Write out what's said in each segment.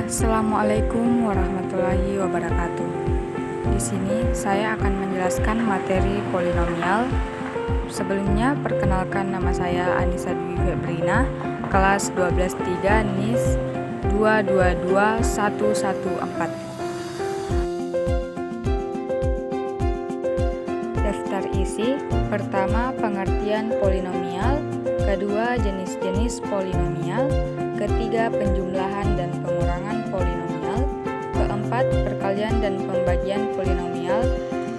Assalamualaikum warahmatullahi wabarakatuh. Di sini saya akan menjelaskan materi polinomial. Sebelumnya perkenalkan, nama saya Anissa Dwi Febrina, kelas 12-3 NIS 222114. Daftar isi: pertama, pengertian polinomial; kedua, jenis-jenis polinomial; ketiga, penjumlahan dan pengurangan polinomial; keempat, perkalian dan pembagian polinomial;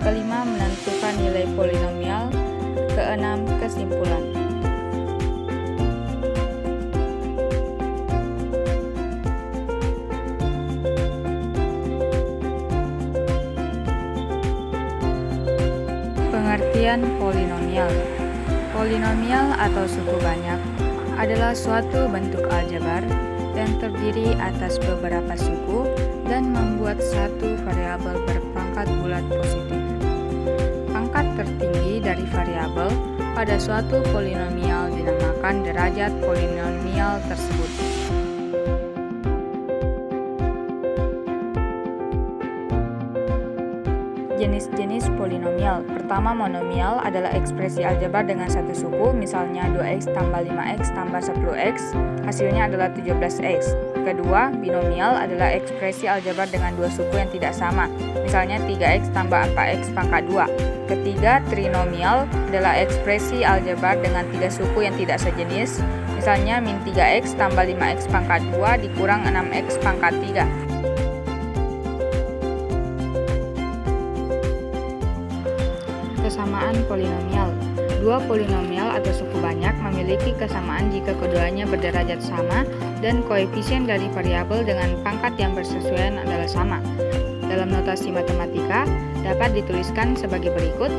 kelima, menentukan nilai polinomial; keenam, kesimpulan. Pengertian polinomial. Polinomial atau suku banyak adalah suatu bentuk aljabar yang terdiri atas beberapa suku dan membuat satu variabel berpangkat bulat positif. Pangkat tertinggi dari variabel pada suatu polinomial dinamakan derajat polinomial tersebut. Jenis-jenis polinomial. Pertama, monomial adalah ekspresi aljabar dengan satu suku, misalnya 2x tambah 5x tambah 10x, hasilnya adalah 17x. Kedua, binomial adalah ekspresi aljabar dengan dua suku yang tidak sama, misalnya 3x tambah 4x pangkat 2. Ketiga, trinomial adalah ekspresi aljabar dengan tiga suku yang tidak sejenis, misalnya min 3x tambah 5x pangkat 2 dikurang 6x pangkat 3. Kesamaan polinomial. Dua polinomial atau suku banyak memiliki kesamaan jika keduanya berderajat sama dan koefisien dari variabel dengan pangkat yang bersesuaian adalah sama. Dalam notasi matematika dapat dituliskan sebagai berikut: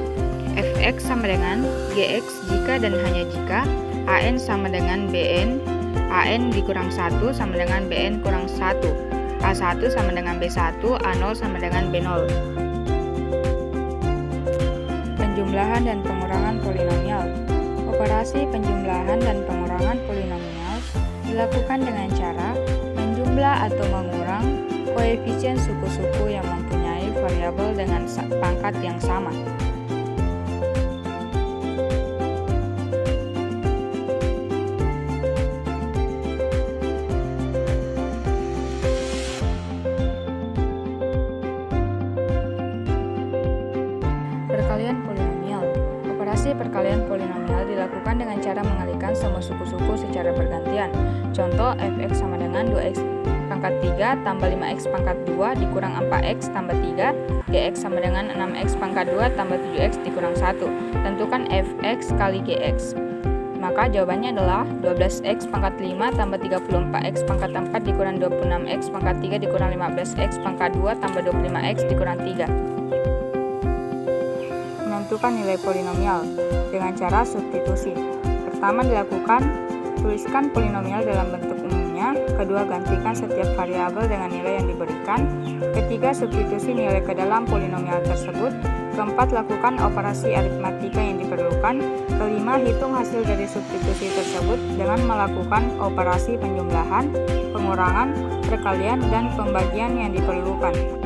fx sama dengan gx jika dan hanya jika an sama dengan bn, an dikurang 1 sama dengan bn kurang 1, a1 sama dengan b1, a0 sama dengan b0. Penjumlahan dan pengurangan polinomial. Operasi penjumlahan dan pengurangan polinomial dilakukan dengan cara menjumlah atau mengurang koefisien suku-suku yang mempunyai variabel dengan pangkat yang sama. Perkalian polinomial. Operasi perkalian polinomial dilakukan dengan cara mengalihkan semua suku-suku secara bergantian. Contoh, fx sama dengan 2x pangkat 3 tambah 5x pangkat 2 dikurang 4x tambah 3, gx sama dengan 6x pangkat 2 tambah 7x dikurang 1. Tentukan fx kali gx. Maka jawabannya adalah 12x pangkat 5 tambah 34x pangkat 4 dikurang 26x pangkat 3 dikurang 15x pangkat 2 tambah 25x dikurang 3. Menentukan nilai polinomial dengan cara substitusi. Pertama dilakukan, tuliskan polinomial dalam bentuk umumnya. Kedua, gantikan setiap variabel dengan nilai yang diberikan. Ketiga, substitusi nilai ke dalam polinomial tersebut. Keempat, lakukan operasi aritmatika yang diperlukan. Kelima, hitung hasil dari substitusi tersebut dengan melakukan operasi penjumlahan, pengurangan, perkalian, dan pembagian yang diperlukan.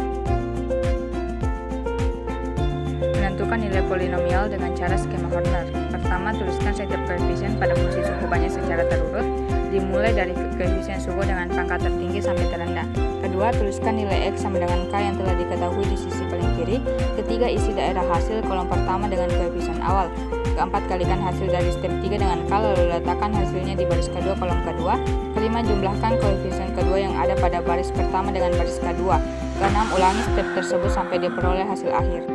Menentukan nilai polinomial dengan cara skema Horner. Pertama, tuliskan setiap koefisien pada fungsi suku banyak secara terurut, dimulai dari koefisien suku dengan pangkat tertinggi sampai terendah. Kedua, tuliskan nilai X sama dengan K yang telah diketahui di sisi paling kiri. Ketiga, isi daerah hasil kolom pertama dengan koefisien awal. Keempat, kalikan hasil dari step 3 dengan K, lalu letakkan hasilnya di baris kedua kolom kedua. Kelima, jumlahkan koefisien kedua yang ada pada baris pertama dengan baris kedua. Keenam, ulangi step tersebut sampai diperoleh hasil akhir.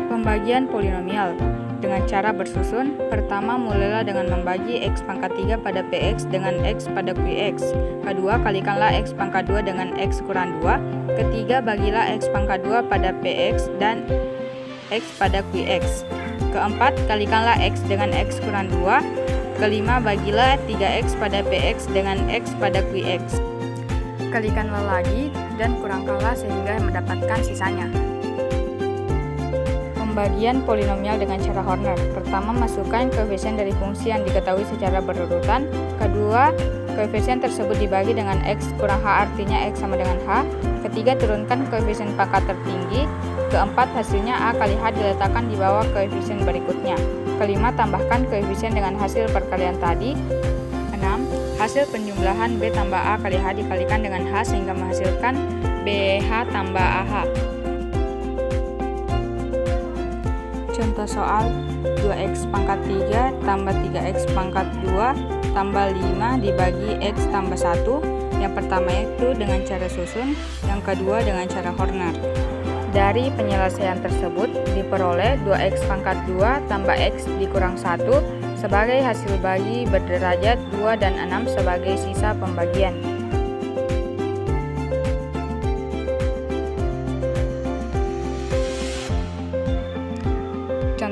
Pembagian polinomial dengan cara bersusun. Pertama, mulailah dengan membagi x pangkat 3 pada px dengan x pada qx. Kedua, kalikanlah x pangkat 2 dengan x kurang 2. Ketiga, bagilah x pangkat 2 pada px dan x pada qx. Keempat, kalikanlah x dengan x kurang 2. Kelima, bagilah 3x pada px dengan x pada qx. Kalikanlah lagi dan kurangkanlah sehingga mendapatkan sisanya. Pembagian polinomial dengan cara Horner. Pertama, masukkan koefisien dari fungsi yang diketahui secara berurutan. Kedua, Koefisien tersebut dibagi dengan X kurang H, artinya X sama dengan H. Ketiga, turunkan koefisien pangkat tertinggi. Keempat, hasilnya A kali H diletakkan di bawah koefisien berikutnya. Kelima, tambahkan koefisien dengan hasil perkalian tadi. 6. Hasil penjumlahan B tambah A kali H dikalikan dengan H sehingga menghasilkan BH tambah AH. Contoh soal 2x pangkat 3 tambah 3x pangkat 2 tambah 5 dibagi x tambah 1. Yang pertama itu dengan cara susun, yang kedua dengan cara Horner. Dari penyelesaian tersebut diperoleh 2x pangkat 2 tambah x dikurang 1 sebagai hasil bagi berderajat 2 dan 6 sebagai sisa pembagian.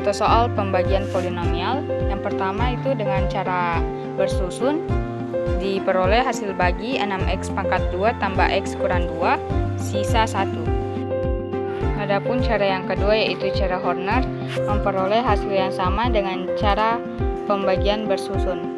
Contoh soal pembagian polinomial. Yang pertama itu dengan cara bersusun, diperoleh hasil bagi 6x pangkat 2 tambah x kurang 2 sisa 1. Adapun cara yang kedua yaitu cara Horner, memperoleh hasil yang sama dengan cara pembagian bersusun.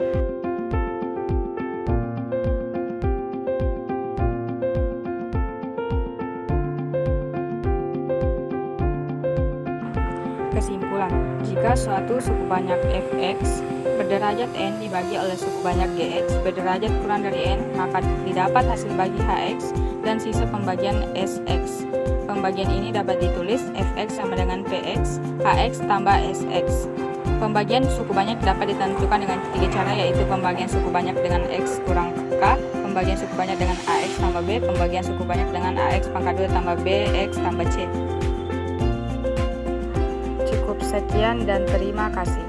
Kesimpulan, jika suatu suku banyak fx berderajat n dibagi oleh suku banyak gx berderajat kurang dari n, maka didapat hasil bagi hx dan sisa pembagian sx. Pembagian ini dapat ditulis fx sama dengan px, hx tambah sx. Pembagian suku banyak dapat ditentukan dengan tiga cara, yaitu pembagian suku banyak dengan x kurang k, pembagian suku banyak dengan ax tambah b, pembagian suku banyak dengan ax pangkat 2 tambah bx tambah c. Sekian dan terima kasih.